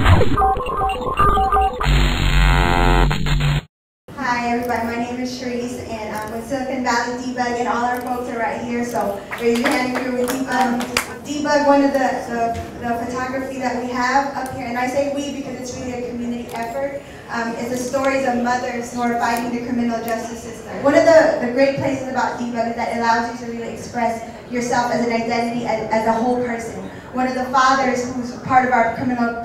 Hi everybody, my name is Charisse and I'm with Silicon Valley Debug, and all our folks are right here, so raise your hand if you're with Debug. Debug, one of the photography that we have up here, and I say we because it's really a community effort, is the stories of mothers who are fighting the criminal justice system. One of the great places about Debug is that it allows you to really express yourself as an identity, as a whole person. One of the fathers who's part of our criminal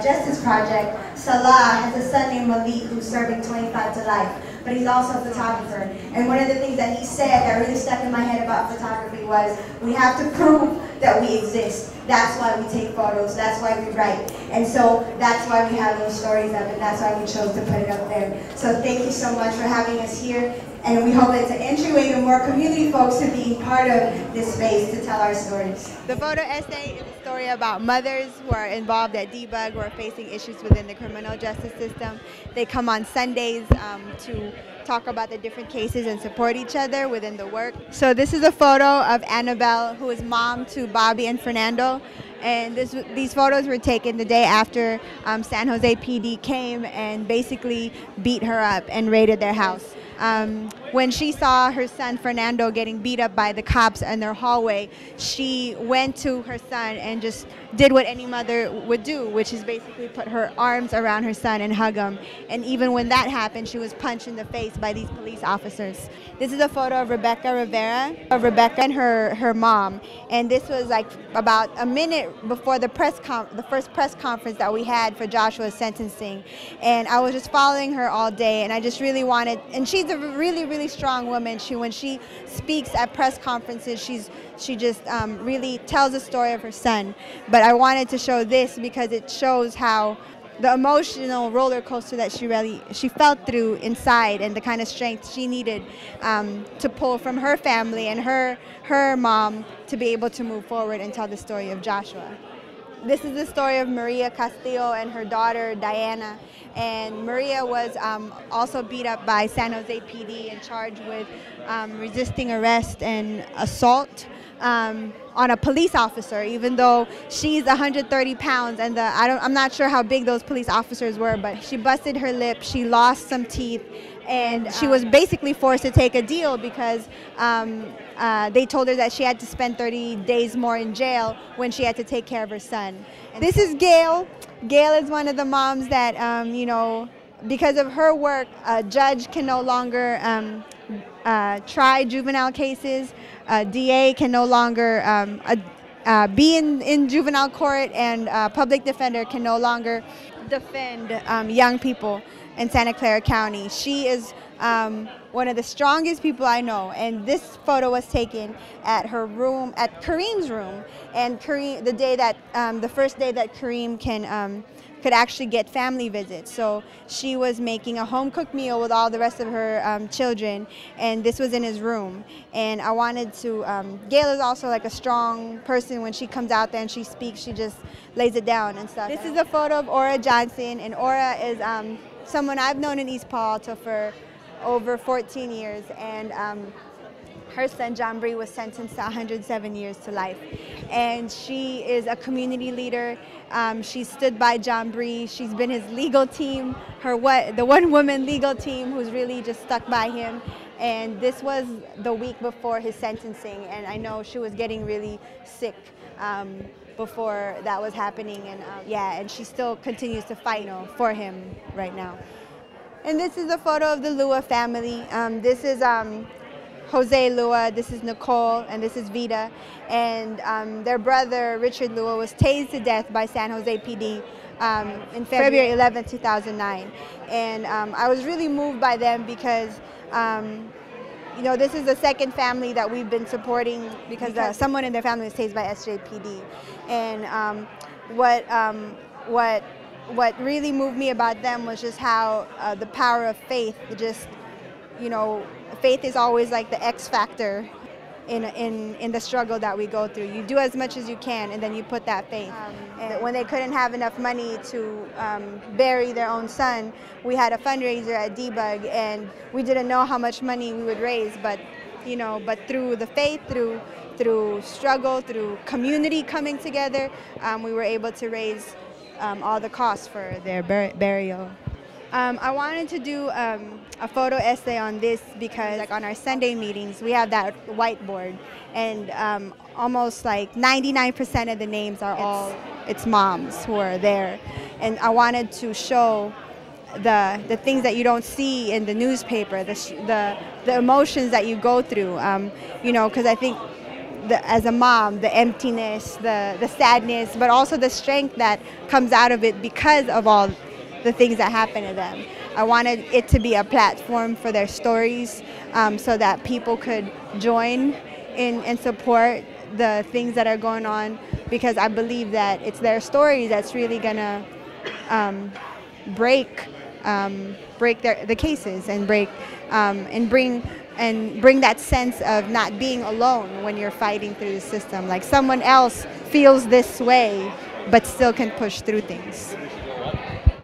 justice project, Salah, has a son named Malik who's serving 25 to life, but he's also a photographer. And one of the things that he said that really stuck in my head about photography was, we have to prove that we exist. That's why we take photos, that's why we write. And so that's why we have those stories up, and that's why we chose to put it up there. So thank you so much for having us here, and we hope it's an entryway to more community folks to being part of this space to tell our stories. The photo essay is a story about mothers who are involved at Debug, who are facing issues within the criminal justice system. They come on Sundays to talk about the different cases and support each other within the work. So this is a photo of Annabelle, who is mom to Bobby and Fernando. And these photos were taken the day after San Jose PD came and basically beat her up and raided their house. When she saw her son Fernando getting beat up by the cops in their hallway, she went to her son and just did what any mother would do, which is basically put her arms around her son and hug him. And even when that happened, she was punched in the face by these police officers. This is a photo of Rebecca Rivera, of Rebecca and her mom. And this was like about a minute before the first press conference that we had for Joshua's sentencing. And I was just following her all day, and I just really wanted, and she's a really strong woman. When she speaks at press conferences, she just really tells the story of her son. But I wanted to show this because it shows how the emotional roller coaster that she felt through inside, and the kind of strength she needed to pull from her family and her mom to be able to move forward and tell the story of Joshua. This is the story of Maria Castillo and her daughter Diana. And Maria was also beat up by San Jose PD and charged with resisting arrest and assault on a police officer, even though she's 130 pounds, and I'm not sure how big those police officers were, but she busted her lip, she lost some teeth, and she was basically forced to take a deal because they told her that she had to spend 30 days more in jail when she had to take care of her son. And this is Gail. Gail is one of the moms that, you know, because of her work, a judge can no longer try juvenile cases. A DA can no longer be in juvenile court, and a public defender can no longer defend young people in Santa Clara County. She is one of the strongest people I know, and this photo was taken at her room, at Kareem's room, and Kareem, the first day that Kareem could actually get family visits. So she was making a home-cooked meal with all the rest of her children, and this was in his room. And I wanted to, Gail is also like a strong person. When she comes out there and she speaks, she just lays it down and stuff. This is a photo of Aura Johnson, and Aura is someone I've known in East Palo Alto for over 14 years, and her son John Bree was sentenced to 107 years to life. And she is a community leader. She stood by John Bree. She's been his legal team, the one-woman legal team who's really just stuck by him. And this was the week before his sentencing, and I know she was getting really sick before that was happening, and yeah, and she still continues to fight, you know, for him right now. And this is a photo of the Lua family. This is Jose Lua, this is Nicole, and this is Vida. And their brother, Richard Lua, was tased to death by San Jose PD in February 11, 2009. And I was really moved by them because you know, this is the second family that we've been supporting because someone in their family was tased by SJPD. And what really moved me about them was just how the power of faith, just, you know, faith is always like the X factor in the struggle that we go through. You do as much as you can, and then you put that faith. And when they couldn't have enough money to bury their own son, we had a fundraiser at Debug, and we didn't know how much money we would raise, but you know, but through the faith, through struggle, through community coming together, we were able to raise all the costs for their burial. I wanted to do a photo essay on this because like on our Sunday meetings, we have that whiteboard, and almost like 99% of the names are it's moms who are there. And I wanted to show the things that you don't see in the newspaper, the emotions that you go through, you know, because I think as a mom, the emptiness, the sadness, but also the strength that comes out of it because of all the things that happen to them. I wanted it to be a platform for their stories, so that people could join in and support the things that are going on, because I believe that it's their stories that's really gonna break the cases and bring that sense of not being alone when you're fighting through the system. Like someone else feels this way, but still can push through things.